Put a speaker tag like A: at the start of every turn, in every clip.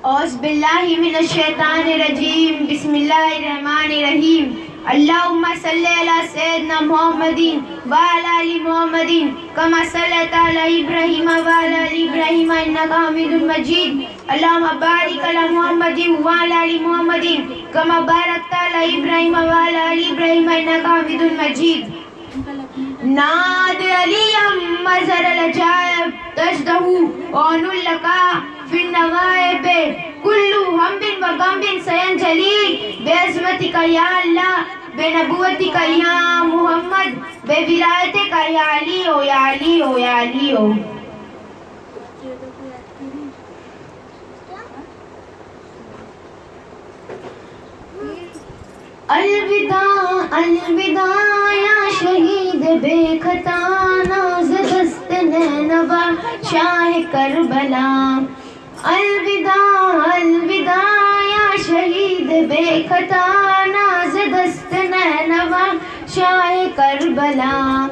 A: اعوذ باللہ من الشیطان الرجیم بسم اللہ الرحمن الرحیم اللہم صلی علی سیدنا محمد وعلی آل محمد کما صلیت علی ابراہیم وعلی آل ابراہیم انکا حمید مجید اللہم بارک علی محمد وعلی آل محمد کما بارکت علی ابراہیم وعلی آل ابراہیم انکا حمید مجید ناد علیم مظہر العجائب تجدہو اون لکا فی النوائب کلو ہم بن و غم بن سینجلی بے عظمتی کا یا اللہ بے نبوتی کا یا محمد بے ولایت کا یا علی ہو یا علی ہو یا علی ہو. الوداع الوداع یا شہید بے خطا ناز دست نینوا شاہ کربلا. الوداع الوداع یا شہید بے خطا ناز دست نینوا شاہ کربلا.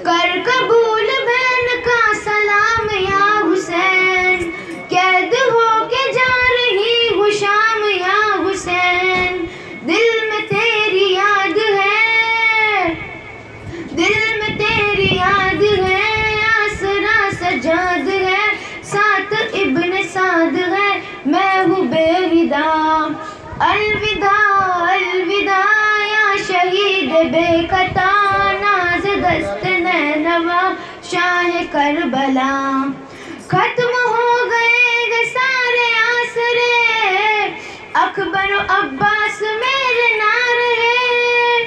A: کر قبول بین کا سلام یا حسین قید ہو کے جا رہی ہوں شام یا حسین. دل میں تیری یاد ہے دل میں تیری یاد ہے آسرا سجاد ہے ساتھ ابن سعد ہے میں ہوں بے ودا. الوداع الوداع یا شہید بے خطا ناز دست نینوا شاہ کربلا. ختم ہو گئے سارے آسرے اکبر و عباس میرے نہ رہے.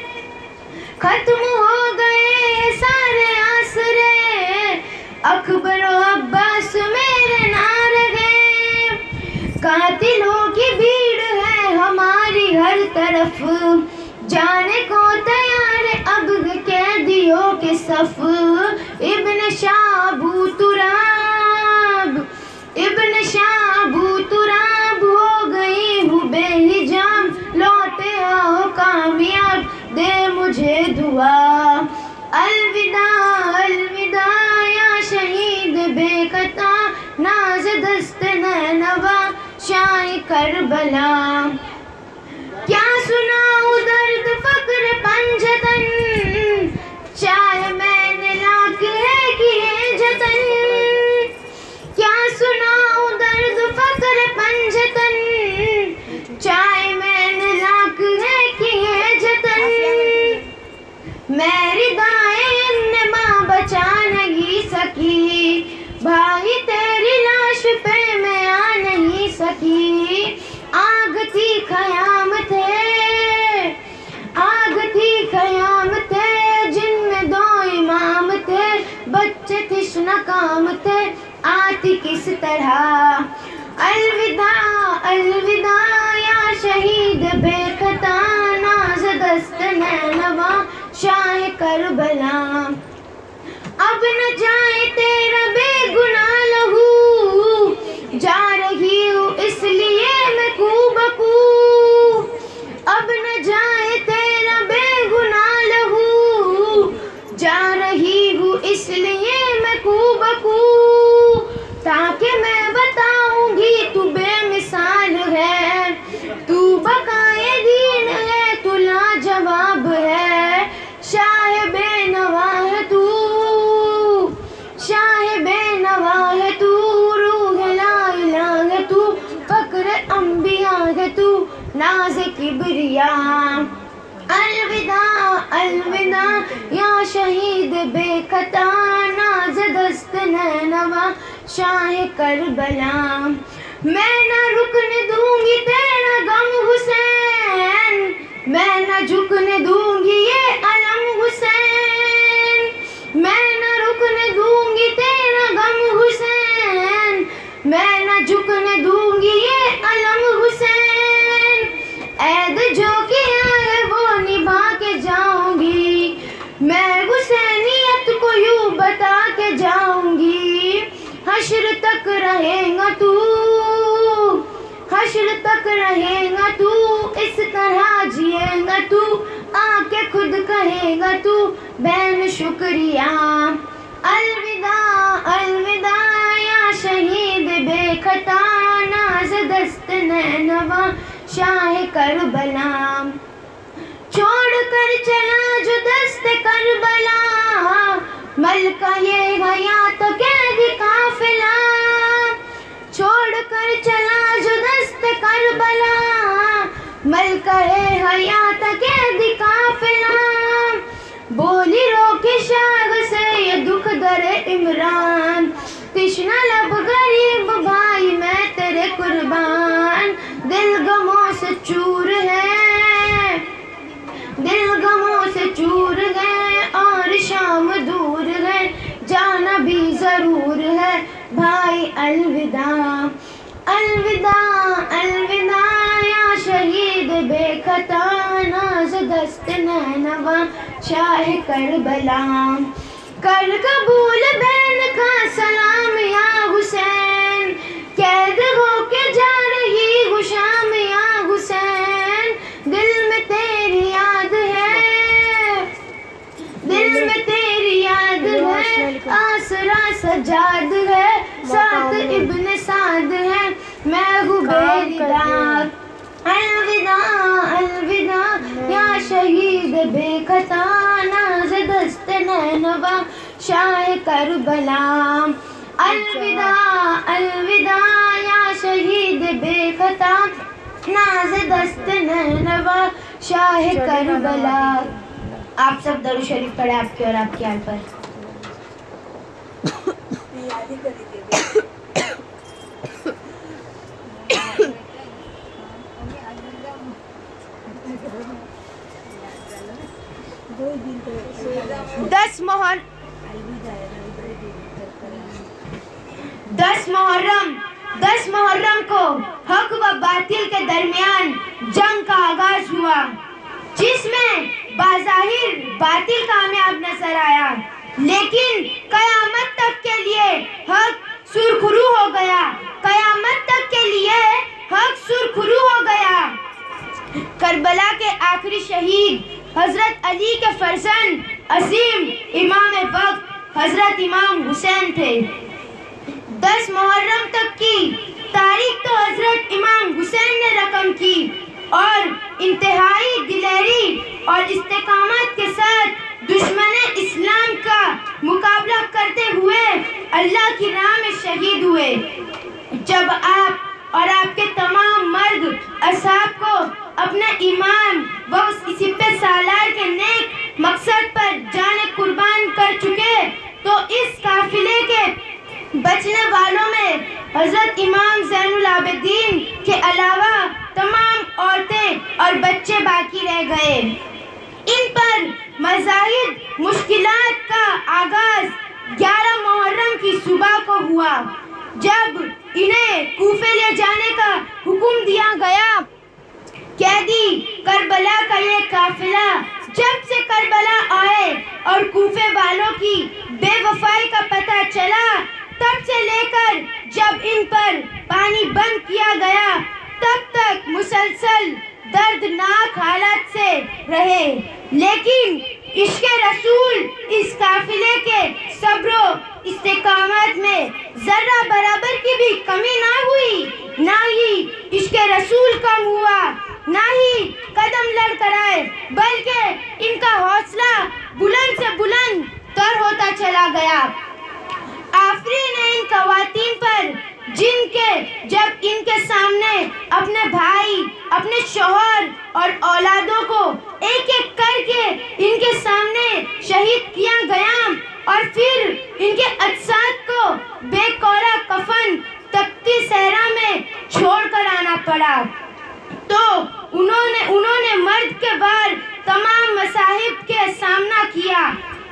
A: ختم ہو گئے سارے آسرے اکبر و عباس میرے نہ رہے. قاتلوں کی بھیڑ ہے ہماری ہر طرف جانے کو تیار اب قیدیوں کے صف. ابن شاہ ابو تراب ابن شاہ ابو تراب ہو گئی ہوں بے حجام لوٹے آؤ کامیاب دے مجھے دعا. الوداع الوداع یا شہید بے خطا ناز دست نینوا شاہ کربلا. کیا سناؤں درد فقر پنجتن چاہے میں نے لاکھ ہے کیے جتن. کیا سناؤں درد فقر پنجتن چاہے میں نے لاکھ ہے کیے جتن. میری دائیں نے ماں بچا نہیں سکی بھائی تیری لاش پہ میں آ نہیں سکی. آگ تھی خیام تھے آگ تھی خیام تھے جن میں دو امام تھے بچے تشنہ کام تھے آتی کس طرح. الوداع الوداع یا شہید بے خطا ناز دست نینوا شاہ کربلا. اب نہ جائے تیرا بے گناہ لہو جا رہی ہوں اس لیے میں کو بکو. اب نہ جائے تیرا بے گناہ لہو جا رہی ہوں اس لیے میں کو بکو. تاکہ میں بتاؤں گی تو بے مثال ہے تو بقائے دین ہے تو لاجواب ہے. شاہ بے نوا ہے تو شاہ بے نوا ہے تو روح لا الہ ہے تو فقر انبیاء ہے تو ناز کبریاء. الوداع الوداع یا شہید بے خطا ناز دست نینوا شاہ کربلا. میں نہ رکنے دوں گی تیرا غم حسین میں نہ جھکنے دوں گی یہ علم حسین. میں نہ رکنے دوں گی تیرا غم حسین میں نہ جھکنے دوں گی یہ علم حسین. عہد جو کیا ہے وہ نبھا کے جاؤں گی میں حسینیت کو یوں بتا کے جاؤں گی. حشر تک رہے گا تو حشر تک رہے گا تو اس طرح جیے گا تو آ کے خود کہے گا تو بین شکریہ. الوداع الوداع یا شہید بے خطا ناز دست نینوا شاہ کربلا، چھوڑ کر چلا جو دست کربلا، ملکہ یہ حیات قید قافلہ، چھوڑ کر چلا جو دست کربلا، ملکہ حیات قید قافلہ، بولی رو کے شاہ سے یہ دکھ در عمران، تشنہ لب غریب بھائی میں تیرے قربان، دل غموں سے چور ہے، دل غموں سے چور ہے، اور شام دور ہے، جانا بھی ضرور ہے بھائی، الوداع الوداع الوداع یا شہید بے خطا، ناز دست نینوا شاہ کربلا، کر قبول بین کا سلام یا حسین، قید ہو کے جا رہی ہوں شام یا حسین، دل میں تیری یاد ہے، دل میں تیری یاد ہے، آسرا سجاد ہے، ساتھ ابن سعد ہے، میں ہوں بے داغ، الوداع الوداع یا شہید بے خطا، ناز دست نینوا شاہ کربلا، الوداع الوداع یا شہید بے خطا، ناز دست نینوا شاہ کربلا۔ آپ سب درود شریف پڑھیں آپ کے اور آپ کے حال پر۔ دس محرم کو حق و باطل کے درمیان جنگ کا آغاز ہوا، جس میں بظاہر باطل کامیاب نظر آیا، لیکن قیامت تک کے لیے حق سرخرو ہو گیا، قیامت تک کے لیے حق سرخرو ہو گیا۔ کربلا کے آخری شہید حضرت علی کے فرزند عظیم امام وقت حضرت امام حسین تھے۔ 10 محرم تک کی تاریخ تو حضرت امام حسین نے رقم کی، اور انتہائی دلیری اور استقامت کے ساتھ دشمن اسلام کا مقابلہ کرتے ہوئے اللہ کی راہ میں شہید ہوئے۔ جب آپ اور آپ کے تمام مرد اصحاب کو اپنے ایمان و اس سپہ سالار کے نیک مقصد پر جانیں قربان کر چکے، تو اس قافلے کے بچنے والوں میں حضرت امام زین العابدین کے علاوہ تمام عورتیں اور بچے باقی رہ گئے۔ ان پر مزاحم مشکلات کا آغاز 11 محرم کی صبح کو ہوا، جب انہیں کوفے لے جانے کا حکم دیا گیا۔ قیدی کربلا کا یہ قافلہ جب سے کربلا آئے اور کوفے والوں کی بے وفائی کا پتہ چلا، تب سے لے کر جب ان پر پانی بند کیا گیا، تب تک مسلسل دردناک حالت سے رہے، لیکن عشق رسول اس قافلے کے صبر و استقامت میں ذرہ برابر کی بھی کمی نہ ہوئی، نہ ہی عشق رسول کم ہوا، نہ ہی قدم لڑ کر آئے، بلکہ ان کا حوصلہ بلند سے بلند تر ہوتا چلا گیا۔ آفرین ہے ان خواتین پر جب ان کے سامنے اپنے بھائی، اپنے شوہر اور اولادوں کو ایک ایک کر کے ان کے سامنے شہید کیا گیا، اور پھر ان کے اجساد کو بے کورہ کفن تپتی صحرا میں چھوڑ کر آنا پڑا، تو انہوں نے مرد کے بعد تمام مصائب کے سامنا کیا۔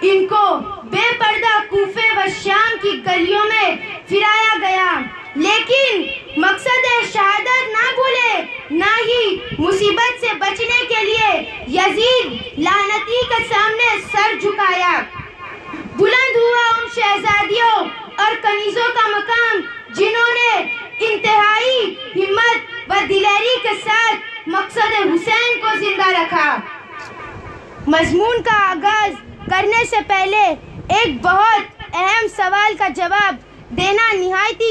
A: ان کو بے پردہ کوفے و شام کی گلیوں میں پھرایا گیا، لیکن مقصد شہادت نہ بھولے، نہ ہی مصیبت سے بچنے کے لیے یزید لعنتی کے سامنے سر جھکایا۔ بلند ہوا ان شہزادیوں اور کنیزوں کا مقام جنہوں نے انتہائی ہمت و دلیری کے ساتھ مقصد حسین کو زندہ رکھا۔ مضمون کا آغاز کرنے سے پہلے ایک بہت اہم سوال کا جواب دینا نہایت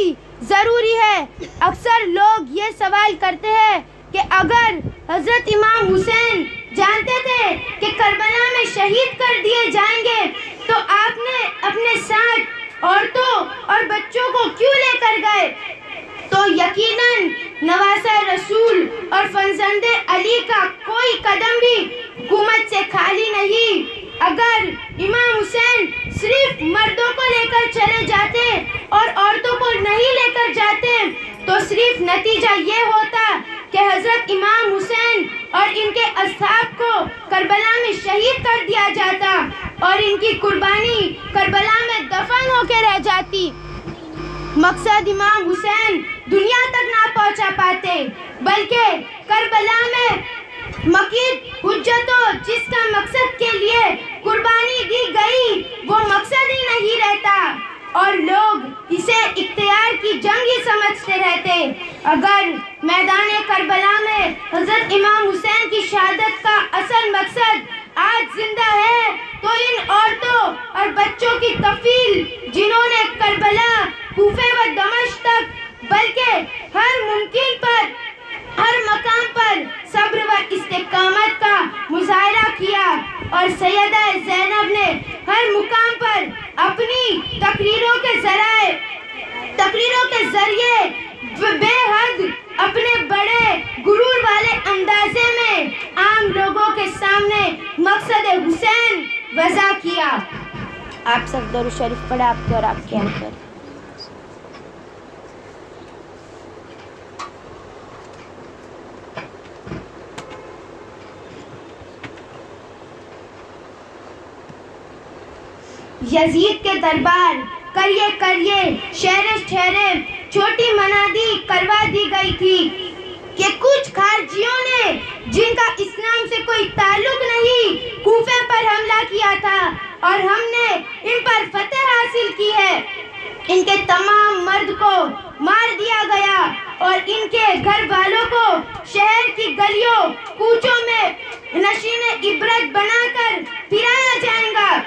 A: ضروری ہے۔ اکثر لوگ یہ سوال کرتے ہیں کہ اگر حضرت امام حسین جانتے تھے کہ کربلا میں شہید کر دیے جائیں گے تو آپ نے اپنے ساتھ عورتوں اور بچوں کو کیوں لے کر گئے؟ تو یقیناً نواسہ رسول اور فرزند علی کا کوئی قدم بھی حکومت سے خالی نہیں۔ اگر امام حسین صرف مردوں کو لے کر چلے جاتے اور عورتوں کو نہیں لے کر جاتے تو صرف نتیجہ یہ ہوتا کہ حضرت امام حسین اور ان کے اصحاب کو کربلا میں شہید کر دیا جاتا اور ان کی قربانی کربلا میں دفن ہو کے رہ جاتی۔ مقصد امام حسین دنیا تک نہ پہنچا پاتے، بلکہ کربلا میں مقید حجتوں جس کا مقصد کے لیے قربانی دی گئی وہ مقصد ہی نہیں رہتا اور لوگ اسے اختیار کی جنگ ہی سمجھتے رہتے۔ اگر میدان کربلا میں حضرت امام حسین کی شہادت کا اصل مقصد آج زندہ ہے تو ان عورتوں اور بچوں کی تفصیل جنہوں نے کربلا، کوفہ و دمشق تک بلکہ ہر ممکن پر ہر مقام پر صبر و استقامت کا مظاہرہ کیا اور سیدہ زینب نے ہر مقام پر اپنی تقریروں کے ذریعے بے حد اپنے بڑے غرور والے اندازے میں عام لوگوں کے سامنے مقصد حسین وضع کیا۔ آپ سب درود شریف پڑھیں، آپ کے اور آپ کے اندر۔ یزید کے دربار کریے شہرے چھوٹی منادی کروا دی گئی تھی کہ کچھ خارجیوں نے جن کا اسلام سے کوئی تعلق نہیں کوفے پر حملہ کیا تھا اور ہم نے ان پر فتح حاصل کی ہے۔ ان کے تمام مرد کو مار دیا گیا اور ان کے گھر والوں کو شہر کی گلیوں کوچوں میں نشین عبرت بنا کر پھرایا جائے گا۔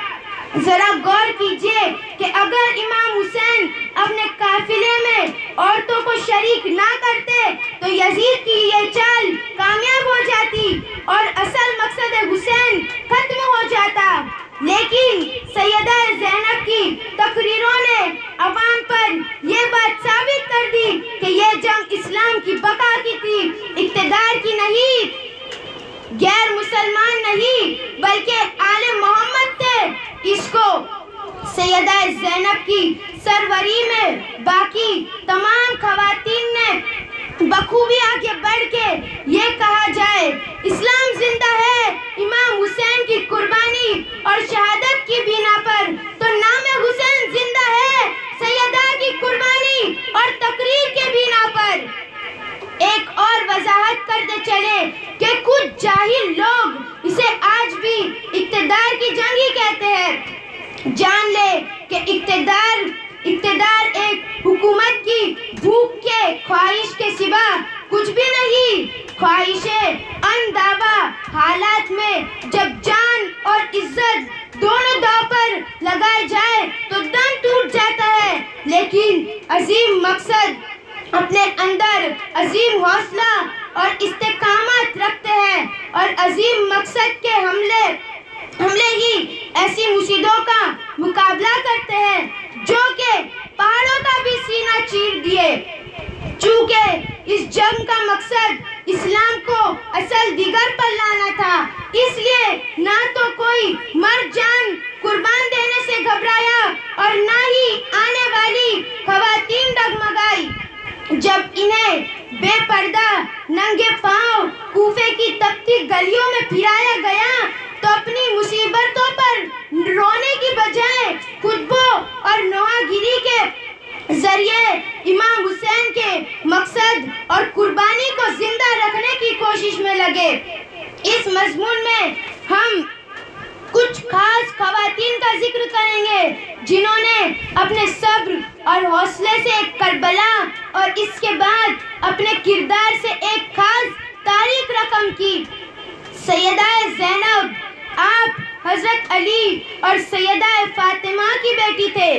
A: ذرا غور کیجئے کہ اگر امام حسین اپنے قافلے میں عورتوں کو شریک نہ کرتے تو یزید کی یہ چال کامیاب ہو جاتی اور اصل مقصد حسین ختم ہو جاتا، لیکن سیدہ زینب کی تقریروں نے عوام پر یہ بات ثابت کر دی کہ یہ جنگ اسلام کی بقا کی تھی، اقتدار کی نہیں، غیر مسلمان نہیں بلکہ آل محمد تھے۔ اس کو سیدہ زینب کی سروری میں باقی تمام خواتین نے بخوبی آگے بڑھ کے یہ کہا جائے، اسلام زندہ ہے امام حسین کی قربانی اور شہادت کی بنا پر، تو نام حسین زندہ ہے سیدہ کی قربانی اور تقریر کے بنا پر۔ ایک اور وضاحت کرتے چلے کہ کچھ جاہل لوگ اسے آج بھی اقتدار کی جنگ ہی کہتے ہیں۔ جان لے کہ اقتدار ایک حکومت کی بھوک کے خواہش کے سوا کچھ بھی نہیں۔ خواہش اندابہ حالات میں جب جان اور عزت دونوں داؤ پر لگائے جائے تو دم ٹوٹ جاتا ہے، لیکن عظیم مقصد اپنے اندر عظیم حوصلہ اور استقامت رکھتے ہیں اور عظیم مقصد کے حملے ہی ایسی مصیبتوں کا مقابلہ کرتے ہیں جو کہ پہاڑوں کا بھی سینہ چیر دیے۔ چونکہ اس جنگ کا مقصد اسلام کو اصل دیگر پر لانا تھا، اس لیے نہ تو کوئی مرد جان قربان دینے سے گھبرایا اور نہ ہی آنے والی خواتین ڈگمگائی۔ جب انہیں بے پردہ ننگے پاؤں کوفے کی تپتی گلیوں میں پھرایا گیا تو اپنی مصیبتوں پر رونے کی بجائے خطبوں اور نوحہ گیری کے ذریعے امام حسین کے مقصد اور قربانی کو زندہ رکھنے کی کوشش میں لگے۔ اس مضمون میں ہم کچھ خاص خواتین کا ذکر کریں گے جنہوں نے اپنے صبر اور حوصلے سے کربلا اور اس کے بعد اپنے کردار سے ایک خاص تاریخ رقم کی۔ سیدہ زینب آپ حضرت علی اور سیدہ فاطمہ کی بیٹی تھے۔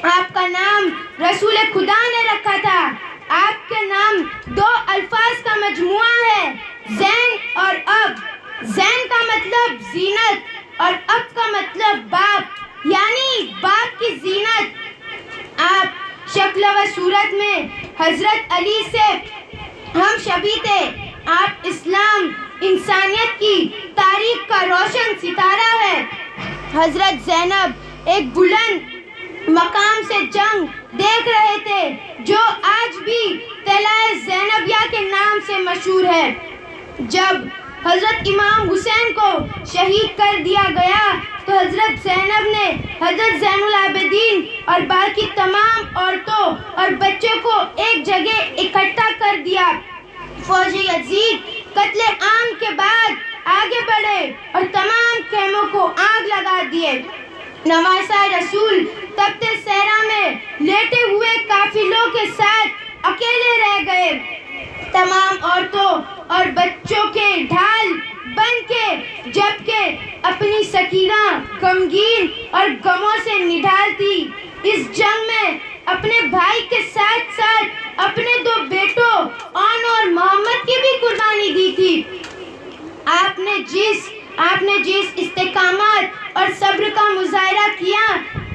A: آپ کا نام رسول خدا نے رکھا تھا. آپ کے نام 2 الفاظ کا مجموعہ ہے، زین اور اب. زین کا مطلب زینت اور اب کا مطلب باپ، یعنی باپ کی زینت. آپ شکل و صورت میں حضرت علی سے ہم شبیہ تھے. آپ اسلام انسانیت کی تاریخ کا روشن ستارہ ہے. حضرت زینب ایک بلند مقام سے جنگ دیکھ رہے تھے جو آج بھی طلائع زینبیہ کے نام سے مشہور ہے. جب حضرت امام حسین کو شہید کر دیا گیا تو حضرت زینب نے حضرت زین العابدین اور باقی تمام عورتوں اور بچوں کو ایک جگہ اکٹھا کر دیا. فوج یزید قتل عام کے بعد آگے بڑھے اور تمام خیموں کو آگ لگا دیے. نواسہ رسول تخت صحرا میں لیٹے ہوئے قافلوں کے ساتھ اکیلے رہ گئے. تمام عورتوں اور بچوں کے ڈھال بن کے، جبکہ اپنی سکینہ غمگین اور غموں سے نڈھال تھی. اس جنگ میں اپنے بھائی کے ساتھ ساتھ اپنے 2 بیٹوں اون اور محمد کی بھی قربانی دی تھی. آپ نے جس استقامت اور صبر کا مظاہرہ کیا،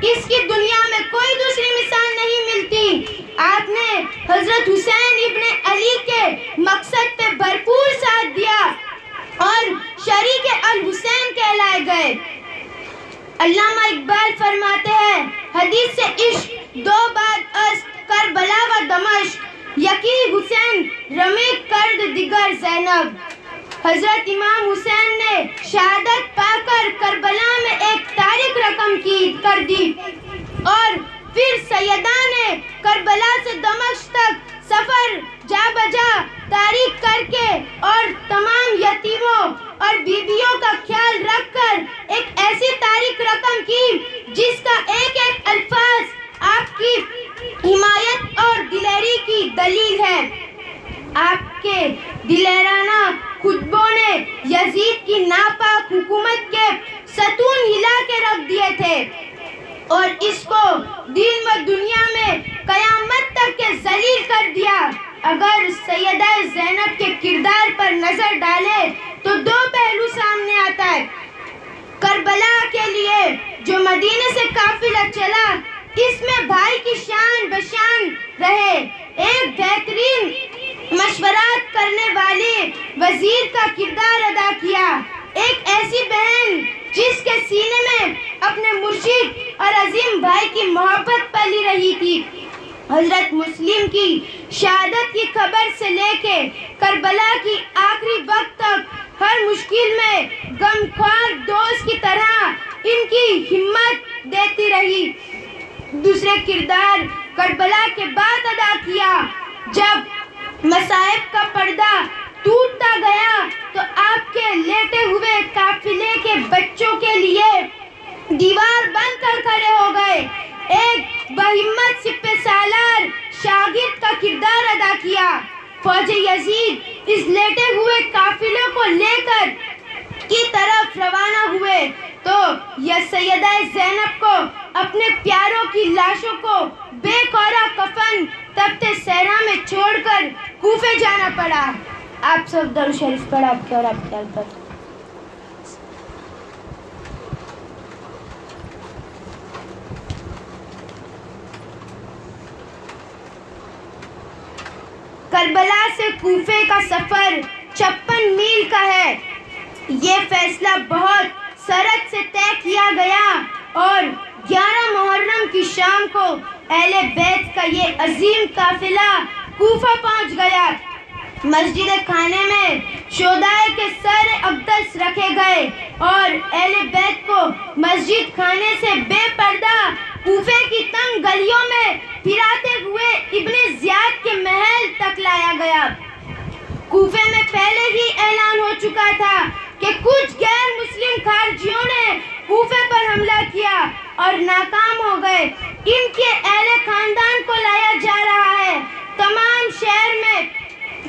A: اس کی دنیا میں کوئی دوسری مثال نہیں ملتی. آپ نے حضرت حسین ابن علی کے مقصد پہ بھرپور ساتھ دیا اور شریک الحسین کہلائے گئے. علامہ اقبال فرماتے ہیں، حدیث سے عشق 2 بعد است، کربلا و دمشق، یکی حسین رمیق کرد دیگر زینب. حضرت امام حسین نے شہادت پا کر کربلا میں ایک تاریخ رقم کر دی اور پھر سیدہ نے کربلا سے دمشق تک سفر جا بجا تاریخ کر کے اور تمام یتیموں اور بیویوں کا خیال رکھ کر ایک ایسی تاریخ رقم کی جس کا ایک ایک الفاظ آپ کی حمایت اور دلیری کی دلیل ہے. آپ کے دلیرانہ خطبوں نے یزید کی ناپاک حکومت کے ستون ہلا کے رکھ دیے تھے اور اس کو دین و دنیا میں قیامت تک کے ذلیل کر دیا. اگر سیدہ زینب کے کردار پر نظر ڈالے تو 2 پہلو سامنے آتا ہے. کربلا کے لیے جو مدینے سے قافلہ چلا، اس میں بھائی کی شان بشان رہے، ایک بہترین مشورات کرنے والے وزیر کا کردار ادا کیا، ایک ایسی بہن جس کے سینے میں اپنے مرشد اور عظیم بھائی کی محبت پلی رہی تھی. حضرت مسلم کی شہادت کی خبر سے لے کے کربلا کی آخری وقت تک ہر مشکل میں غمخوار دوست کی طرح ان کی ہمت دیتی رہی. دوسرے کردار کربلا کے بعد ادا کیا. جب مصائب کا پردہ ٹوٹتا گیا تو آپ کے لیٹے ہوئے قافلے کے بچوں کے لیے دیوار بن کر کھڑے ہو گئے. ایک بہمت سپہ سالار شاگرد کا کردار ادا کیا. فوج یزید اس لیٹے ہوئے قافلے کو لے کر کی طرف روانہ ہوئے تو سیدہ زینب کو اپنے پیاروں کی لاشوں کو بے قورا کفن تخت صحرا میں چھوڑ کر کوفے جانا پڑا. آپ سب درود شریف پڑھ آپ کے اور آپ کے پر. کربلا سے کوفے کا سفر 56 میل کا ہے. یہ فیصلہ بہت سرعت سے طے کیا گیا اور 11 محرم کی شام کو اہل بیت کا یہ عظیم قافلہ کوفہ پہنچ گیا. مسجد خانے میں شہدائے کے سر اقدس رکھے گئے اور اہل بیت کو مسجد خانے سے بے پردہ کوفے کی تنگ گلیوں میں پھراتے ہوئے ابن زیاد کے محل تک لایا گیا. کوفے میں پہلے ہی اعلان ہو چکا تھا کہ کچھ غیر مسلم خارجیوں نے کوفے پر حملہ کیا اور ناکام ہو گئے. ان کے اہل خاندان کو لایا جا رہا ہے. تمام شہر میں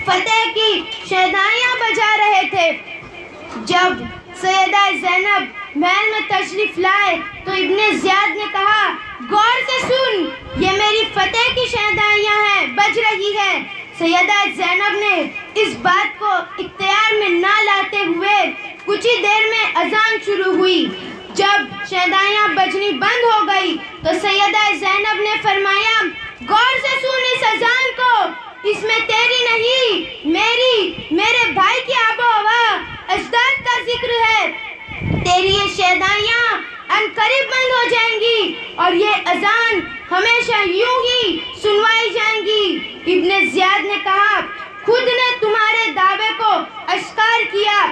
A: فتح کی شہدائیاں بجا رہے تھے. جب سیدہ زینب محل میں تشریف لائے تو ابن زیاد نے کہا، غور سے سن، سیدہ زینب نے اس بات کو اختیار میں نہ لاتے ہوئے کچھ ہی دیر میں اذان شروع ہوئی۔ جب شہدائیاں بجنی بند ہو گئی تو سیدہ زینب نے فرمایا، غور سے سن اس اذان کو، اس میں تیری نہیں میرے بھائی کی آب و ہوا اجداد کا ذکر ہے۔ تیری یہ شہدائیاں ان قریب بند ہو جائیں گی اور یہ اذان ہمیشہ یوں ہی سنوائی جائیں گی۔ ابن زیاد نے کہا، خود نے تمہارے دعوے کو اشکار کیا۔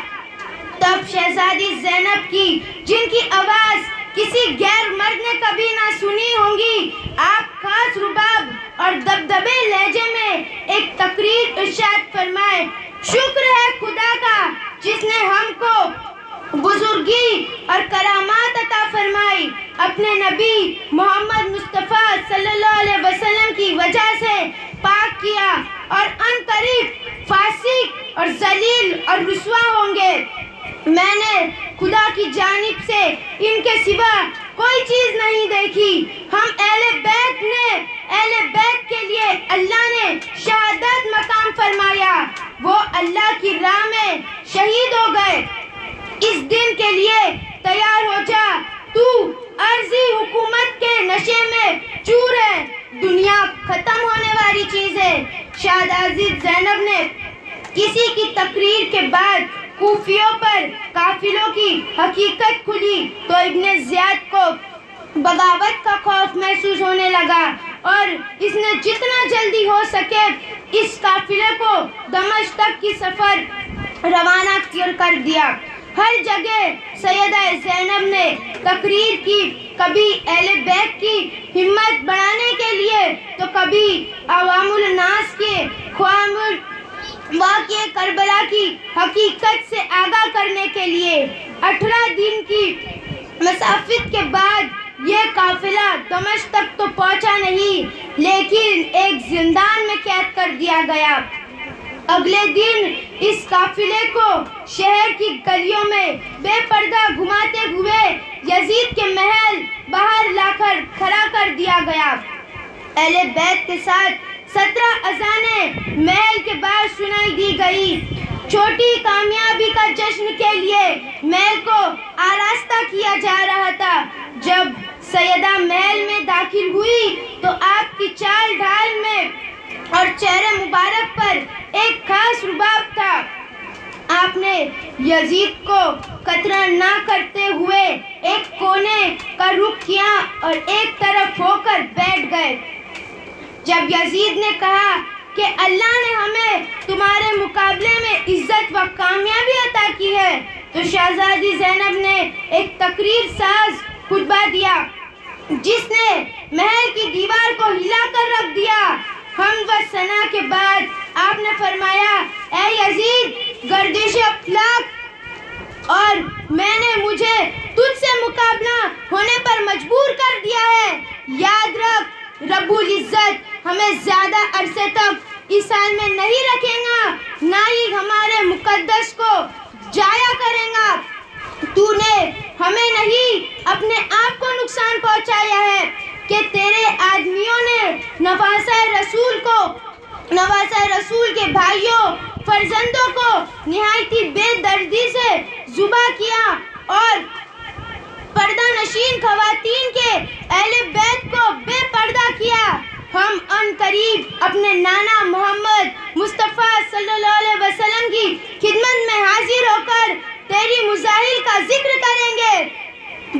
A: تب شہزادی زینب کی، جن کی آواز کسی غیر مرد نے کبھی نہ سنی ہوں گی، آپ خاص رباب اور دبدبے لہجے میں ایک تقریر ارشاد فرمائے، شکر ہے خدا کا جس نے ہم کو بزرگی اور کرامات عطا فرمائی، اپنے نبی محمد مصطفیٰ صلی اللہ علیہ وسلم کی وجہ سے پاک کیا، اور ان قریب فاسق اور ذلیل اور رسوا ہوں گے۔ میں نے خدا کی جانب سے ان کے سوا کوئی چیز نہیں دیکھی۔ ہم اہل بیت کے لیے اللہ نے شہادت مقام فرمایا، وہ اللہ کی راہ میں شہید ہو گئے۔ اس دن کے لیے تیار ہو جا، تو عارضی حکومت کے نشے میں چور ہے، دنیا ختم ہونے والی چیز ہے۔ شہزادی زینب نے کسی کی تقریر کے بعد کوفیوں پر قافلوں کی حقیقت کھلی تو ابن زیاد کو بغاوت کا خوف محسوس ہونے لگا، اور اس نے جتنا جلدی ہو سکے اس قافلے کو دمشق تک کی سفر روانہ کر دیا۔ ہر جگہ سیدہ زینب نے تقریر کی، کبھی اہل بیت کی ہمت بڑھانے کے لیے تو کبھی عوام الناس کے خام واقعہ کربلا کی حقیقت سے آگاہ کرنے کے لیے۔ 18 دن کی مسافت کے بعد یہ قافلہ دمشق تک تو پہنچا نہیں، لیکن ایک زندان میں قید کر دیا گیا۔ اگلے دن اس قافلے کو شہر کی گلیوں میں بے پردہ گھماتے ہوئے یزید کے محل باہر لا کر کھڑا کر دیا گیا۔ اہل بیت کے ساتھ 17 اذانیں محل کے باہر سنائی دی گئی۔ چھوٹی کامیابی کا جشن کے لیے محل کو آراستہ کیا جا رہا تھا۔ جب سیدہ محل میں داخل ہوئی تو آپ کی چال ڈھال میں اور چہرے مبارک پر ایک خاص رباب تھا۔ آپ نے یزید کو قطرہ نہ کرتے ہوئے ایک کونے کا رخ کیا اور ایک طرف ہو کر بیٹھ گئے۔ جب یزید نے کہا کہ اللہ نے ہمیں تمہارے مقابلے میں عزت و کامیابی عطا کی ہے، تو شہزادی زینب نے ایک تقریر ساز خطبہ دیا جس نے محل کی دیوار کو ہلا کر رکھ دیا۔ حمد و ثنا کے بعد آپ نے فرمایا، اے یزید، گردش افلاک اور میں نے مجھے تجھ سے مقابلہ ہونے پر مجبور کر دیا ہے۔ یاد رکھ، رب العزت ہمیں زیادہ عرصے تک اس حال میں نہیں رکھے گا، نہ ہی ہمارے مقدس کو جایا کرے گا۔ تو نے ہمیں نہیں اپنے آپ کو نقصان پہنچایا ہے کہ تیرے آدمیوں نے نواسہ رسول کے بھائیوں فرزندوں کو نہایتی بے دردی سے ذبح کیا اور پردہ نشین خواتین کے اہل بیت کو بے پردہ کیا۔ ہم ان قریب اپنے نانا محمد مصطفیٰ صلی اللہ علیہ وسلم کی خدمت میں حاضر ہو کر تیری مظاہر کا ذکر کریں گے۔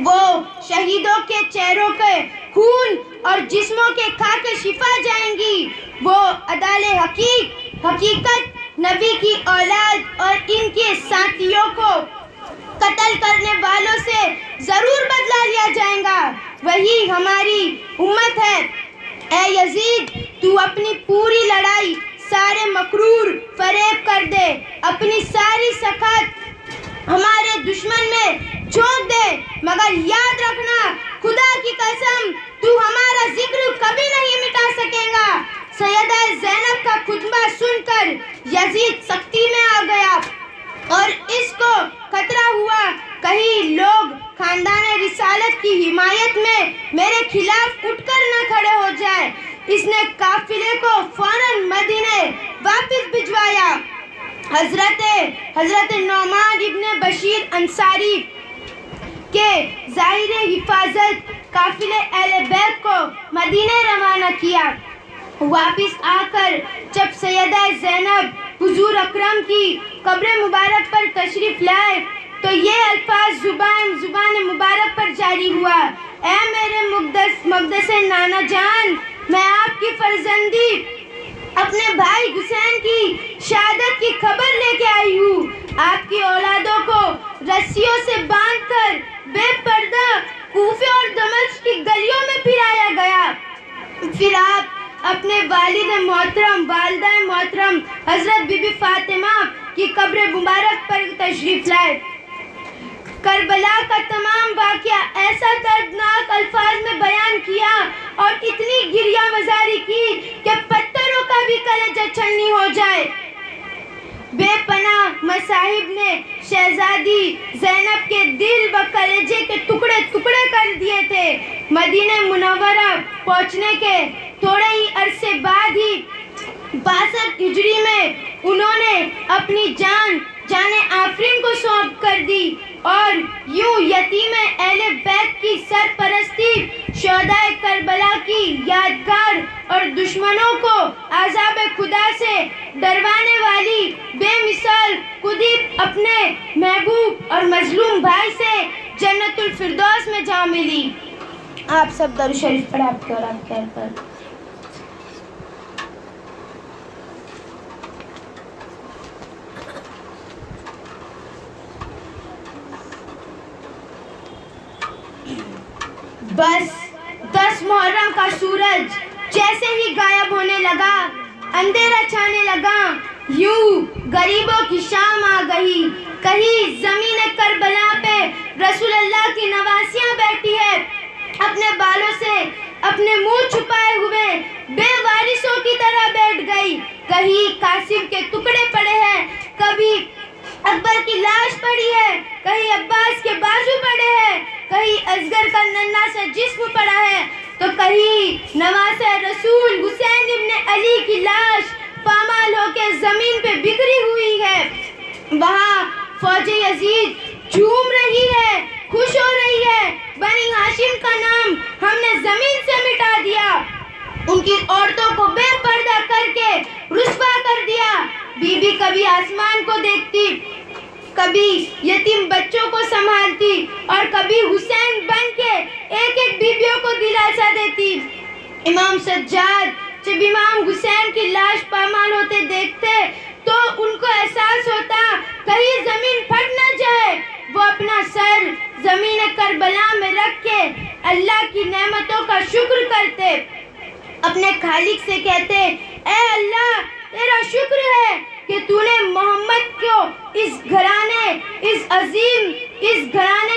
A: وہ شہیدوں کے چہروں کے خون اور جسموں کے خاکے شفا جائیں گی۔ وہ عدالِ حقیقت نبی کی اولاد اور ان کے ساتھیوں کو قتل کرنے والوں سے ضرور بدلہ لیا جائے گا۔ وہی ہماری امت ہے۔ اے یزید، تو اپنی پوری لڑائی سارے مکرور فریب کر دے، اپنی ساری سخت ہمارے دشمن میں جھونک دے، مگر یاد رکھنا، خدا کی قسم، تو ہمارا ذکر کبھی نہیں مٹا سکے گا۔ سیدہ زینب کا خطبہ سن کر یزید سختی میں آ گیا اور اس کو خطرہ ہوا کہیں لوگ خاندان رسالت کی حمایت میں میرے خلاف اٹھ کر نہ کھڑے ہو جائے۔ اس نے قافلے کو فوراً مدینے واپس بھجوایا۔ حضرت نعمان ابن بشیر انصاری کے ظاہر حفاظت قافلے اہل بیت کو مدینہ روانہ کیا۔ واپس آ کر جب سیدہ زینب حضور اکرم کی قبر مبارک پر تشریف لائے تو یہ الفاظ زبان مبارک پر جاری ہوا: اے میرے مقدس نانا جان، میں آپ کی فرزندی اپنے بھائی حسین کی شہادت کی خبر لے کے آئی ہوں۔ آپ کی اولادوں کو رسیوں سے باندھ کر بے پردہ کوفے اور دمشق کی گلیوں میں پھرایا گیا۔ پھر آپ اپنے والدہ محترم حضرت بی بی فاطمہ کی قبر مبارک پر تشریف لائے۔ کربلا کا تمام واقعہ ایسا دردناک الفاظ میں بیان کیا اور اتنی گریہ مزاری کی کہ پتھروں کا بھی کلیجہ چھلنی ہو جائے۔ بے پناہ مصائب نے شہزادی زینب کے دل و کلیجے کے ٹکڑے ٹکڑے کر دیے تھے۔ مدینہ منورہ پہنچنے کے تھوڑے ہی عرصے بعد ہی 62 ہجری میں انہوں نے اپنی جان آفرین کو سونپ کر دی اور یوں یتیم اہل بیت کی سرپرستی، شہدائے کربلا کی یادگار اور دشمنوں کو عذاب خدا سے ڈروانے والی بے مثال خودی اپنے محبوب اور مظلوم بھائی سے جنت الفردوس میں جا ملی۔ آپ سب درود شریف پڑھ آپ کے اور آپ کے پر۔ بس 10 محرم کا سورج جیسے ہی غائب ہونے لگا، اندھیرا چھانے لگا، یوں غریبوں کی شام آ گئی۔ کہیں زمین کربلا پہ رسول اللہ کی نواسیاں بیٹھی ہے، اپنے بالوں سے اپنے منہ چھپائے ہوئے بے وارثوں کی طرح بیٹھ گئی۔ کہیں قاسم کے ٹکڑے پڑے ہیں، کبھی اکبر کی لاش پڑی ہے، کہیں عباس کے بازو پڑے ہیں، کہیں اصغر کا ننھا سا جسم پڑا ہے، تو کہیں نواسہ رسول حسین ابن علی کی لاش پامال ہو کے زمین پہ بکھری ہوئی ہے۔ وہاں فوج یزید جھوم رہی ہے، خوش ہو رہی ہے، بنی ہاشم کا نام ہم نے زمین سے مٹا دیا، ان کی عورتوں کو بے پردہ کر کے رسوا کر دیا۔ بی بی کبھی آسمان کو دیکھتی، کبھی یتیم بچوں کو سنبھالتی اور کبھی حسین بن کے ایک ایک بیویوں کو دلاسا دیتی۔ امام سجاد جب امام حسین کی لاش پامال ہوتے دیکھتے تو ان کو احساس ہوتا کہیں زمین پھٹ نہ جائے۔ وہ اپنا سر زمین کربلا میں رکھ کے اللہ کی نعمتوں کا شکر کرتے، اپنے خالق سے کہتے: اے اللہ، تیرا شکر ہے کہ تو نے محمد کو اس گھرانے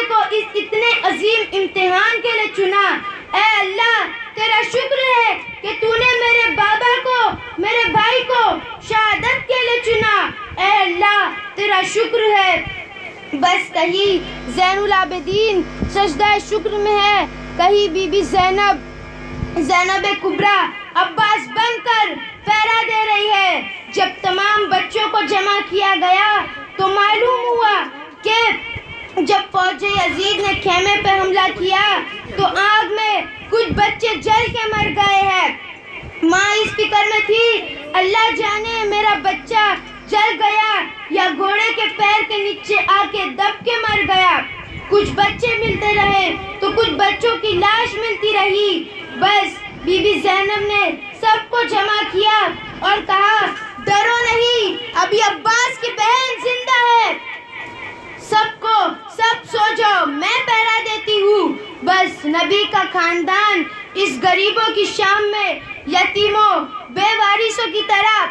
A: کو اس اتنے عظیم امتحان کے لیے چنا۔ اے اللہ، تیرا شکر ہے کہ تو نے میرے بابا کو، میرے بھائی کو شہادت کے لیے چنا۔ اے اللہ، تیرا شکر ہے۔ بس کہیں زین العابدین سجدہ شکر میں ہے، کہیں بی بی زینب کبریٰ عباس بن کر پہرا دے رہی ہے۔ جب تمام بچوں کو جمع کیا گیا تو معلوم ہوا کہ جب فوج یزید نے خیمے پہ حملہ کیا تو آگ میں کچھ بچے جل کے مر گئے ہیں۔ ماں اس فکر میں تھی، اللہ جانے میرا بچہ جل گیا یا گھوڑے کے پیر کے نیچے آ کے دب کے مر گیا۔ کچھ بچے ملتے رہے تو کچھ بچوں کی لاش ملتی رہی۔ بس بی بی زینب نے سب کو جمع کیا اور کہا: ڈرو نہیں، ابھی عباس کی بہن زندہ ہے، سب سو جاؤ، میں پہرا دیتی ہوں۔ بس نبی کا خاندان اس غریبوں کی شام میں یتیموں بے وارثوں کی طرح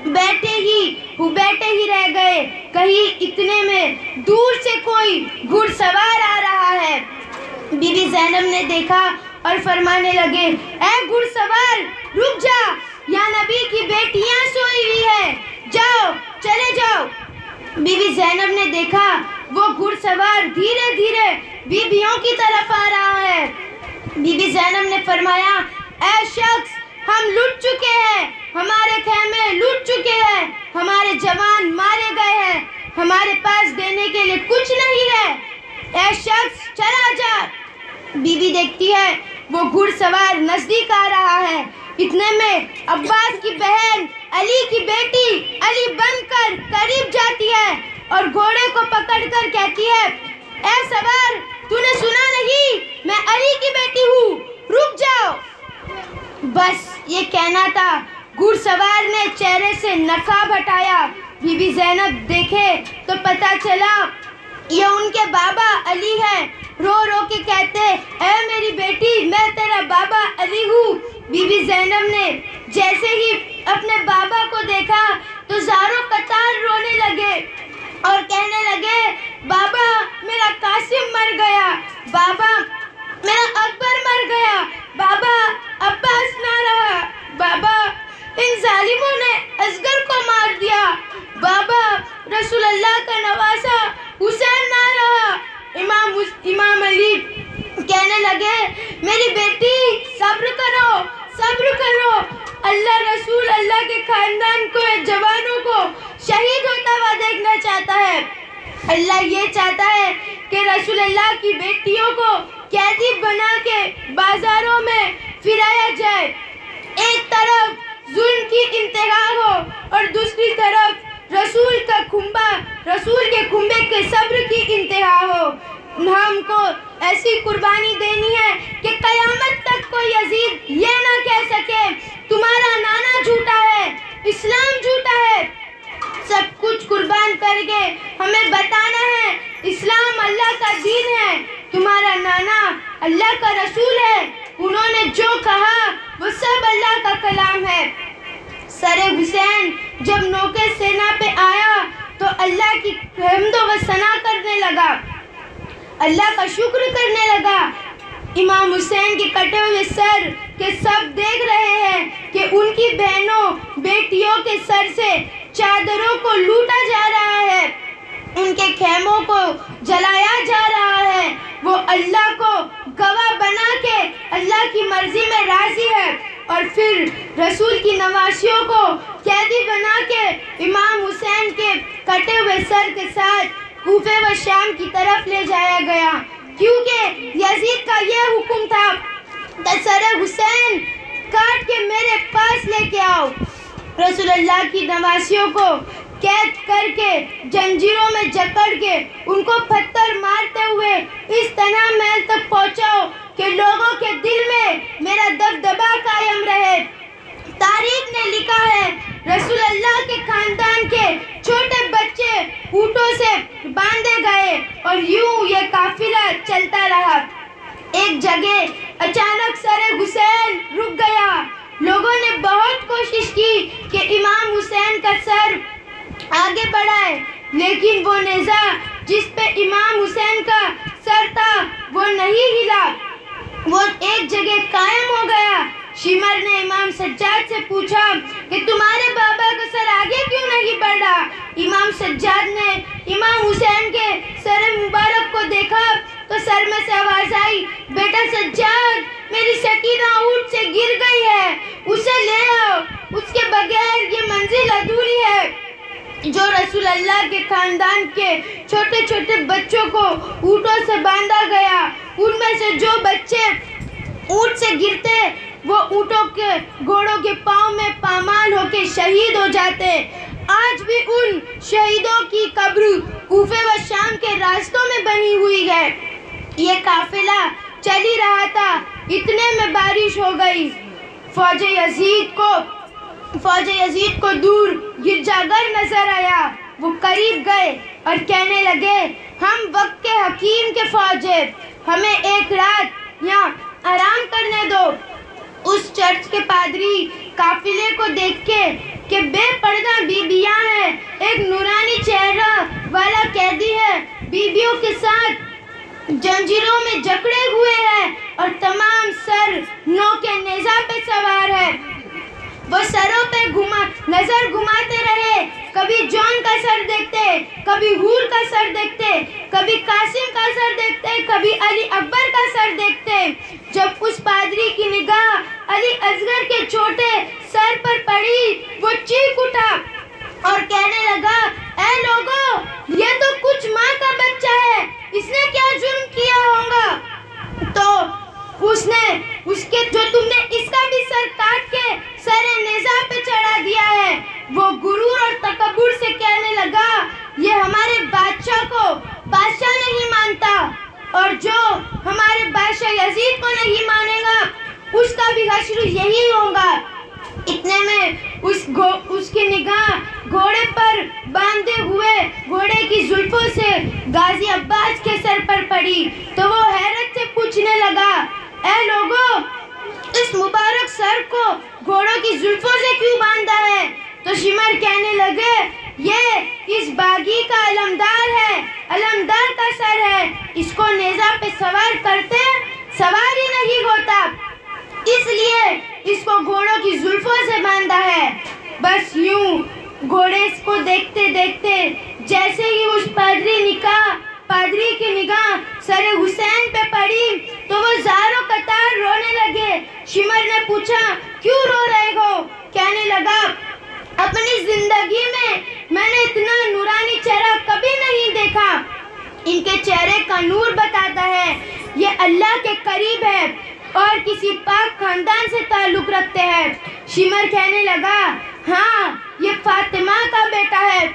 A: بیٹھے ہی رہ گئے۔ کہیں اتنے میں دور سے کوئی گھڑ سوار آ رہا ہے۔ بی بی زینب نے دیکھا اور فرمانے لگے: اے گھڑ سوار، رک جا، یہاں نبی کی بیٹیاں سوئی ہوئی ہے، جاؤ، چلے جاؤ۔ بی بی زینب نے دیکھا وہ گھڑ سوار دھیرے دھیرے بیویوں کی طرف آ رہا ہے۔ بی بی زینب نے فرمایا: اے شخص، ہم لٹ چکے ہیں، ہمارے خیمے لٹ چکے ہمارے پاس دینے کے لیے کچھ نہیں ہے، اے شخص چلا جا۔ بی بی دیکھتی ہے وہ گھڑ سوار نزدیک آ رہا ہے۔ اتنے میں عباس کی بہن علی کی بیٹی علی بن کر قریب جاتی ہے اور گھوڑے کو پکڑ کر کہتی ہے، اے سوار، تو نے سنا نہیں؟ میں علی کی بیٹی ہوں، رک جاؤ۔ بس یہ کہنا تھا، گھڑ سوار نے چہرے سے نقاب ہٹایا۔ بی بی زینب دیکھے تو پتہ چلا یہ ان کے بابا علی ہے۔ رو رو کے کہتے، اے میری بیٹی، میں تیرا بابا علی ہوں۔ بی بی زینب نے جیسے ہی اپنے بابا کو دیکھا تو زاروں قطار رونے لگے اور کہنے لگے، بابا میرا قاسم مر گیا، بابا میرا اکبر مر گیا، بابا عباس نہ رہا، بابا ان ظالموں نے اصغر کو مار دیا، بابا رسول اللہ کا نواسا حسین نہ رہا۔ امام علی کہنے لگے، میری بیٹی صبر کرو، صبر کرو، اللہ رسول اللہ کے خاندان کو، جوانوں کو شہید ہوتا ہوا دیکھنا چاہتا ہے۔ اللہ یہ چاہتا ہے کہ رسول اللہ کی بیٹیوں کو قیدی بنا کے بازاروں میں پھرایا جائے، ایک طرف ظلم کی انتہا ہو اور دوسری طرف رسول کے کھمبے کے صبر کی انتہا ہو۔ ہم کو ایسی قربانی دینی ہے کہ قیامت تک کوئی یزید یہ نہ کہہ سکے تمہارا نانا جھوٹا ہے، اسلام جھوٹا ہے۔ سب کچھ قربان کر کے ہمیں بتانا ہے اسلام اللہ کا دین ہے، تمہارا نانا اللہ کا رسول ہے، انہوں نے جو کہا وہ سب اللہ کا کلام ہے۔ سر حسین جب نوکے سینا پہ آیا تو اللہ کی حمد و ثنا کرنے لگا، اللہ کا شکر کرنے لگا۔ امام حسین کے کٹے ہوئے سر کے سب دیکھ رہے ہیں کہ ان کی بہنوں بیٹیوں کے سر سے چادروں کو لوٹا جا رہا ہے، ان کے خیموں کو جلایا جا رہا ہے۔ وہ اللہ کو گواہ بنا کے اللہ کی مرضی میں راضی ہے اور پھر رسول کی نواسیوں کو قیدی بنا کے امام حسین کے کٹے ہوئے سر کے ساتھ کوفے و شام کی طرف لے جایا گیا، کیونکہ یزید کا یہ حکم تھا کہ سر حسین کاٹ کے میرے پاس لے کے آؤ۔ رسول اللہ کی نواسیوں کو قید کر کے جنجیروں میں جکڑ کے ان کو پتھر مارتے ہوئے اس طرح محل تک پہنچاؤ کہ لوگوں کے دل میں میرا دبدبا قائم رہے۔ تاریخ نے لکھا ہے رسول اللہ کے خاندان کے چھوٹے بچے اونٹوں سے باندھے گئے اور یوں یہ قافلہ چلتا رہا۔ ایک جگہ اچانک سر حسین رک گیا۔ لوگوں نے بہت کوشش کی کہ امام حسین کا سر آگے بڑھائے، لیکن وہ نیزہ جس پہ امام حسین کا سر تھا وہ نہیں ہلا، وہ ایک جگہ قائم ہو گیا۔ شمر نے امام سجاد سے پوچھا کہ تمہارے بابا کا سر آگے کیوں نہیں بڑھا؟ امام سجاد نے امام حسین کے سر مبارک کو دیکھا تو سر میں سے آواز آئی، بیٹا سجاد، میری سکینہ اونٹ سے گر گئی ہے، اسے لے آؤ، اس کے بغیر یہ منزل ادھوری ہے۔ جو رسول اللہ کے خاندان کے چھوٹے چھوٹے بچوں کو اونٹوں سے باندھا گیا، ان میں سے جو بچے اونٹ سے گرتے وہ اونٹوں کے گھوڑوں کے پاؤں میں پامال ہو کے شہید ہو جاتے۔ آج بھی ان شہیدوں کی قبر کوفے و شام کے راستوں میں بنی ہوئی ہے۔ یہ قافلہ چل ہی رہا تھا، اتنے میں بارش ہو گئی۔ فوج یزید کو دور گرجا گھر نظر آیا۔ وہ قریب گئے اور کہنے لگے، ہم وقت کے حکیم کے فوج ہیں، ہمیں ایک رات یہاں آرام کرنے دو۔ اس چرچ کے پادری قافلے کو دیکھ کے کہ بے پردہ بیبیاں ہیں، ایک نورانی چہرہ والا قیدی ہے، بیبیوں کے ساتھ جنجیروں میں جکڑے ہوئے ہیں اور تمام سر نو کے نیزہ پہ سوار ہے۔ وہ سروں پہ نظر گھماتے رہے، کبھی جون کا سر دیکھتے، کبھی حور کا سر دیکھتے، کبھی قاسم کا سر دیکھتے، کبھی علی اکبر کا سر دیکھتے۔ جب اس پادری کی نگاہ علی اصغر کے چھوٹے سر پر پڑی، وہ چیخ اٹھا، اور کہنے لگا اے لوگوں یہ تو کچھ ماں کا بچہ ہے, اس نے کیا جرم کیا ہوگا؟ تو اس کے جو تم نے اس کا بھی سر کاٹ کے سر نیزہ پہ چڑھا دیا ہے, وہ غرور اور تکبر سے کہنے لگا یہ ہمارے بادشاہ کو بادشاہ نہیں مانتا, اور جو ہمارے بادشاہ یزید کو نہیں مانے گا اس کا بھی حشر یہی ہوگا. اتنے میں اس کی نگاہ گھوڑے پر باندھے ہوئے گھوڑے کی زلفوں سے غازی عباس کے سر پر پڑی تو وہ حیرت سے پوچھنے لگا اے لوگوں اس مبارک سر کو گھوڑوں کی زلفوں سے کیوں باندھا ہے؟ تو شمر کہنے لگے یہ اس باغی کا علمدار ہے, علمدار کا سر ہے, اس کو نیزہ پہ سوار کرتے سوار ہی نہیں ہوتا, اس لیے اس کو گھوڑوں کی زلفوں سے باندھا ہے. بس یوں گھوڑے کو دیکھتے دیکھتے جیسے ہی اس پادری کی نگاہ سر حسین پہ پڑی تو وہ زاروں قطار رونے لگے. شمر نے پوچھا کیوں رو رہے ہو؟ کہنے لگا اپنی زندگی میں نے اتنا نورانی چہرہ کبھی نہیں دیکھا. ان کے چہرے کا نور بتاتا ہے یہ اللہ کے قریب ہے اور کسی پاک خاندان سے تعلق رکھتے ہیں. شمر کہنے لگا ہاں یہ فاطمہ کا بیٹا ہے.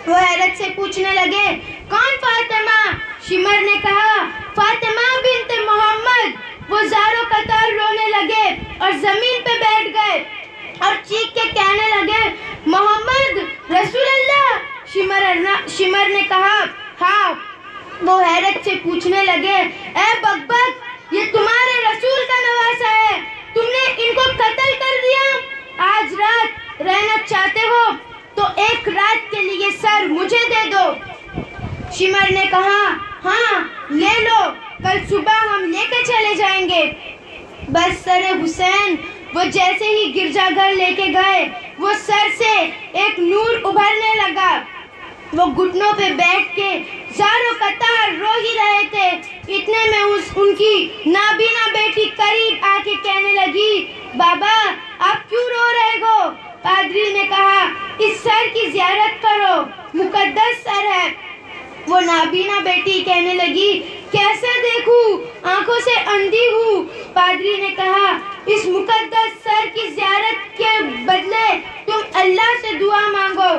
A: وہ حیرت سے پوچھنے لگے کون فاطمہ؟ شمر نے کہا فاطمہ بنت محمد. وہ زاروں قطار رونے لگے اور زمین پہ بیٹھ گئے اور چیخ کے کہنے لگے محمد رسول اللہ. شمر نے کہا ہاں. وہ حیرت سے پوچھنے لگے اے بکبک یہ تمہارے رسول کا نواسہ ہے, تم نے ان کو قتل کر دیا. آج رات رہنا چاہتے ہو تو ایک رات کے لیے سر مجھے دے دو. شمر نے کہا ہاں لے لو, کل صبح ہم لے کے چلے جائیں گے. بس سر حسین وہ جیسے ہی گرجا گھر لے کے گئے وہ سر سے ایک نور ابھرنے لگا. وہ گھٹنوں پہ بیٹھ کے زاروں قطار رو ہی رہے تھے. اتنے میں ان کی نابینا بیٹی قریب آ کے کہنے لگی بابا آپ کیوں رو رہے ہو؟ پادری نے کہا اس سر کی زیارت کرو, مقدس سر ہے. وہ نابینا بیٹی کہنے لگی کیسے دیکھوں, آنکھوں سے اندھی ہوں. پادری نے کہا اس مقدس سر کی زیارت کے بدلے تم اللہ سے دعا مانگو,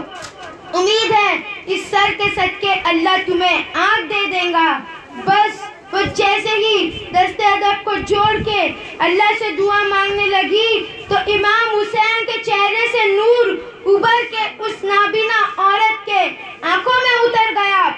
A: امید ہے اس سر کے صدقے اللہ تمہیں آنکھ دے دے گا. بس وہ جیسے ہی دست ادب کو جوڑ کے اللہ سے دعا مانگنے لگی تو امام حسین کے چہرے سے نور ابھر کے اس نابینا عورت کے آنکھوں میں اتر گیا.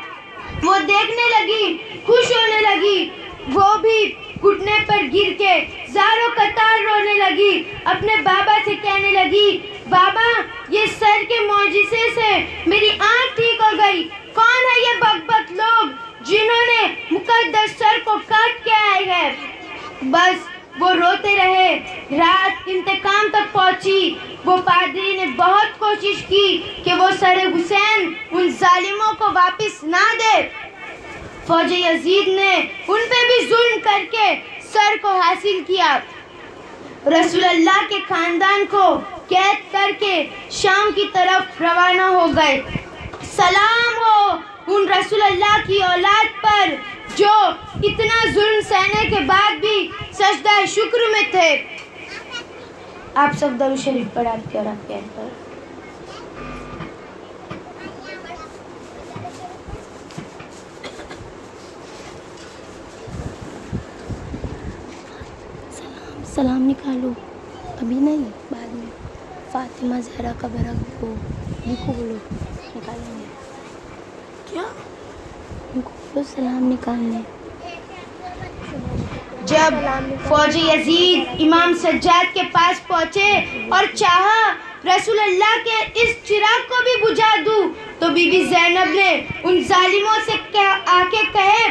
A: وہ دیکھنے لگی, خوش ہونے لگی. وہ بھی گھٹنے پر گر کے زاروں قطار رونے لگی. اپنے بابا سے کہنے لگی بابا یہ سر کے معجزے سے میری آنکھ ٹھیک ہو گئی. کون ہے یہ بک لوگ جنہوں نے مقدس سر کو کاٹ کے آئے ہیں؟ بس وہ روتے رہے. رات انتقام تک پہنچی. وہ پادری نے بہت کوشش کی کہ وہ سر حسین ان ظالموں کو واپس نہ دے. فوج یزید نے ان پہ بھی ظلم کر کے سر کو حاصل کیا. رسول اللہ کے خاندان کو قید کر کے شام کی طرف روانہ ہو گئے. سلام ہو ان رسول اللہ کی اولاد پر جو اتنا ظلم سہنے کے بعد بھی سجدہ شکر میں تھے. آپ سب درود شریف پڑھ آپ کے اور آپ کے پر.
B: سلام نکالو, ابھی نہیں بعد میں. فاطمہ زہرا کا برق کو لکھو, بولو نکالیں گے. کیا ان کو بولو سلام نکالنے.
A: جب فوج یزید امام سجاد کے پاس پہنچے اور چاہا رسول اللہ کے اس چراغ کو بھی بجھا دوں تو بی بی زینب نے ان ظالموں سے آ کے کہے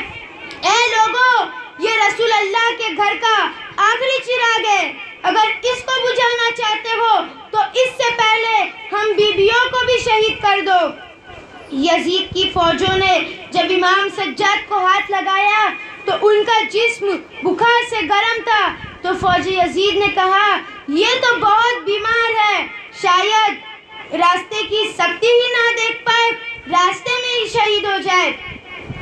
A: اے لوگوں یہ رسول اللہ کے گھر کا آخری چراغ ہے, اگر اس کو بجھانا چاہتے ہو تو اس سے پہلے ہم بیویوں کو بھی شہید کر دو. یزید کی فوجوں نے جب امام سجاد کو ہاتھ لگایا تو ان کا جسم بخار سے گرم تھا. تو فوج یزید نے کہا یہ تو بہت بیمار ہے, شاید راستے کی سختی ہی نہ دیکھ پائے, راستے میں ہی شہید ہو جائے.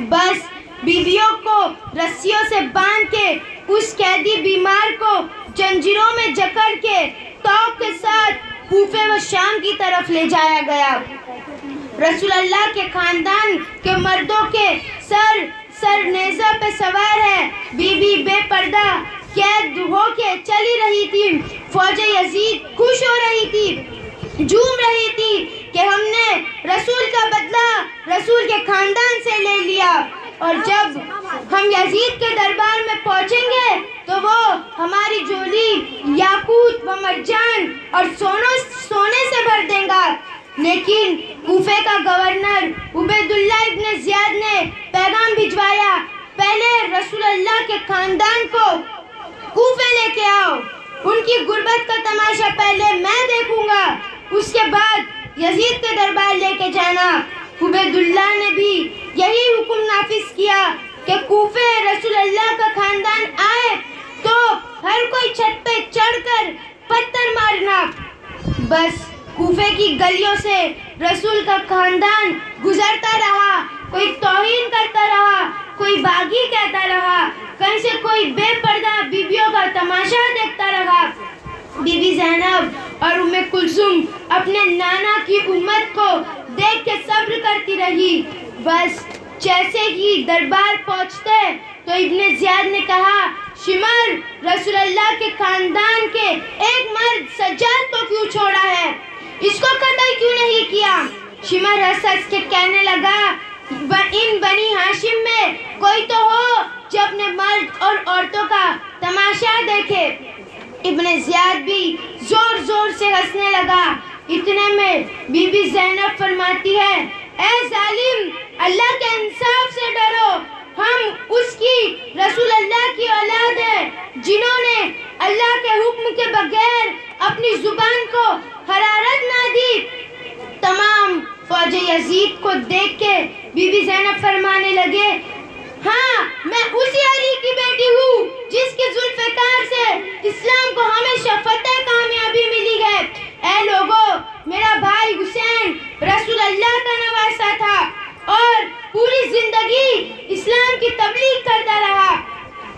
A: بس بیویوں کو رسیوں سے باندھ کے اس قیدی بیمار کو زنجیروں میں جکڑ کے توق کے ساتھ کوفے و شام کی طرف لے جایا گیا. رسول اللہ کے خاندان کے مردوں کے سر نیزہ پہ سوار ہے. بی بی بے پردہ قید ہو کے چلی رہی تھی. فوج یزید خوش ہو رہی تھی, جھوم رہی تھی کہ ہم نے رسول کا بدلہ رسول کے خاندان سے لے لیا, اور جب ہم یزید کے دربار میں پہنچیں گے تو وہ ہماری جھولی یاقوت و مرجان اور سونے سے بھر دیں گا. لیکن کوفے کا گورنر عبید اللہ ابن زیاد نے پیغام بھجوایا, پہلے رسول اللہ کے خاندان کو کوفے لے کے آؤ, ان کی غربت کا تماشا پہلے میں دیکھوں گا, اس کے بعد یزید کے دربار لے کے جانا. عبید اللہ نے بھی یہی حکم نافذ کیا کہ کوفے رسول اللہ کا خاندان آئے تو ہر کوئی چھت پہ چڑھ کر پتھر مارنا. بس کوفے کی گلیوں سے رسول کا خاندان گزرتا رہا, کوئی توہین کرتا رہا, کوئی باغی کہتا رہا, کہیں سے کوئی بے پردہ بیویوں کا تماشا دیکھتا رہا. بی بی زینب اور ام کلثوم اپنے نانا کی امت کو دیکھ کے صبر کرتی رہی. بس جیسے ہی دربار پہنچتے تو ابن زیاد نے کہا, شمر, رسول اللہ کے خاندان کے ایک مرد سجاد کو کیوں چھوڑا ہے, اس کو قتل کیوں نہیں کیا؟ شمر ہنس ہنس کے کہنے لگا, ان بنی ہاشم میں کوئی تو ہو جو اپنے مرد اور عورتوں کا تماشا دیکھے. ابن زیاد بھی زور زور سے ہنسنے لگا. اتنے میں بی بی زینب فرماتی ہے, اے ظالم, اللہ کے انصاف سے ڈرو, ہم اس کی رسول اللہ کی اولاد ہیں جنہوں نے اللہ کے حکم کے بغیر اپنی زبان کو حرارت نہ دی. تمام فوج یزید کو دیکھ کے بی بی زینب فرمانے لگے, ہاں, میں اسی علی کی بیٹی ہوں جس کے ذوالفقار سے اسلام کو ہمیشہ فتح کامیابی ملی ہے. اے لوگو, میرا بھائی حسین رسول اللہ کا نواسہ تھا اور پوری زندگی اسلام کی تبلیغ کرتا رہا,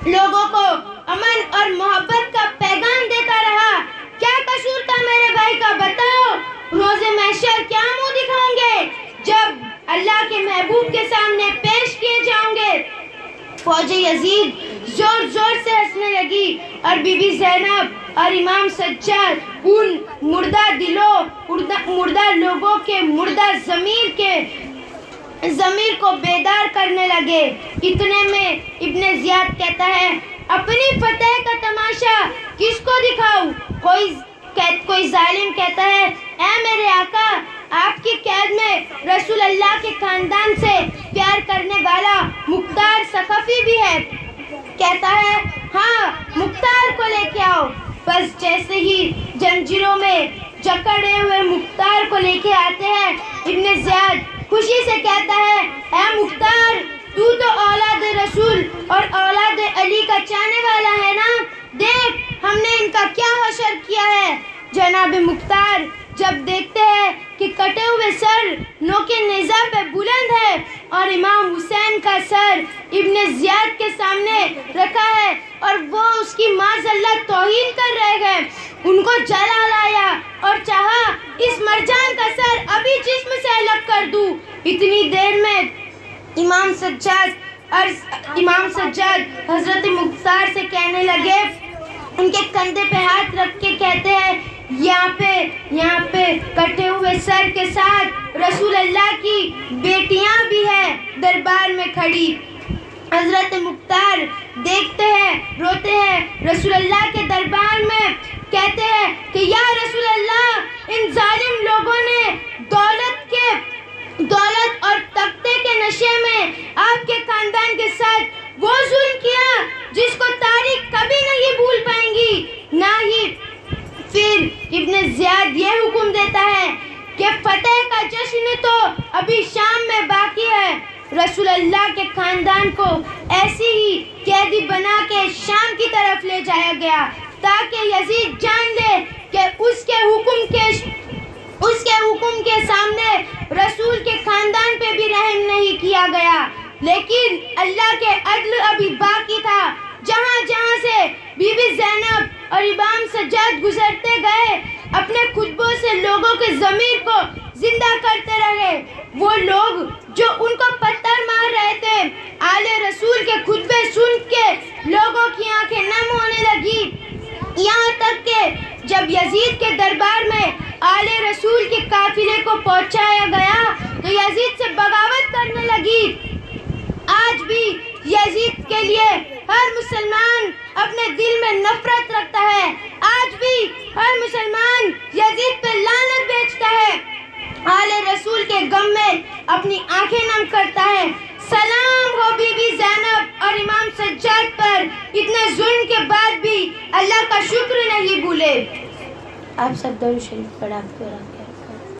A: لوگوں کو امن اور محبت کا پیغام دیتا رہا. کیا قصور تھا میرے بھائی کا, بتاؤ, روز محشر کیا منہ دکھاؤں گے جب اللہ کے محبوب کے سامنے پیش کیے جاؤں گے؟ فوج یزید زور زور سے ہنسنے لگی اور بی بی زینب اور امام سجاد ان مردہ دلوں, مردہ لوگوں کے مردہ ضمیر کو بیدار کرنے لگے. اتنے میں ابن زیاد کہتا ہے, اپنی فتح کا تماشا کس کو دکھاؤں؟ کوئی ظالم کہتا ہے, اے میرے آقا, آپ کی قید میں رسول اللہ کے خاندان سے پیار کرنے والا مختار ثقفی بھی ہے. کہتا ہے, ہاں, مختار کو لے کے آؤ. بس جیسے ہی زنجیروں میں جکڑے ہوئے مختار کو لے کے آتے ہیں, ابن زیاد خوشی سے کہتا ہے, اے مختار, تو اولاد رسول اور اولاد علی کا چاہنے والا ہے نا, دیکھ ہم نے ان کا کیا حشر کیا ہے. جناب مختار جب دیکھتے ہیں کہ کٹے ہوئے سر نوک نیزہ پہ بلند ہے اور امام حسین کا سر ابن زیاد کے سامنے رکھا ہے اور وہ اس کی معذاللہ توہین کر رہے ہیں, ان کو جلا لایا اور چاہا اس مرجان کا سر ابھی جسم سے الگ کر دوں. اتنی دیر میں امام سجاد حضرت مختار سے کہنے لگے, ان کے کندھے پہ ہاتھ رکھ کے کہتے ہیں, یہاں پہ کٹے ہوئے سر کے ساتھ رسول اللہ کی بیٹیاں بھی ہیں دربار میں کھڑی. حضرت مختار دیکھتے ہیں, روتے ہیں رسول اللہ کے دربار میں, کہتے ہیں کہ یا رسول اللہ, ان ظالم لوگوں نے دولت اور تختے کے نشے میں آپ کے خاندان کے ساتھ وہ ظلم کیا جس کو تاریخ کبھی نہیں بھول پائیں گی. نہ ہی پھر ابن زیاد یہ حکم دیتا ہے کہ فتح کا جشن تو ابھی شام میں باقی ہے. رسول اللہ کے خاندان کو ایسی ہی قیدی بنا کے شام کی طرف لے جایا گیا تاکہ یزید جان لے کہ اس کے حکم سامنے رسول کے خاندان پہ بھی رحم نہیں کیا گیا، لیکن اللہ کے عدل ابھی باقی تھا۔ جہاں جہاں سے بی بی زینب اور امام سجاد گزرتے گئے، اپنے خطبوں سے لوگوں کے ضمیر کو زندہ کرتے رہے۔ وہ لوگ جو ان کو پتھر مار رہے تھے، آل رسول کے خطبے سن کے لوگوں کی آنکھیں نم ہونے لگی، یہاں تک کہ جب یزید کے دربار میں آل رسول کے قافلے کو پہنچایا گیا تو یزید سے بغاوت کرنے لگی۔ آج بھی یزید کے لیے ہر مسلمان اپنے دل میں نفرت رکھتا ہے، آج بھی ہر مسلمان یزید پہ لعنت بھیجتا ہے، آل رسول کے غم میں اپنی آنکھیں نم کرتا ہے۔ سلام ہو بی بی زینب اور امام سجاد پر، اتنے ظلم کے بعد بھی اللہ کا شکر نہیں بھولے۔
B: آپ سب درود شریف پڑھا کے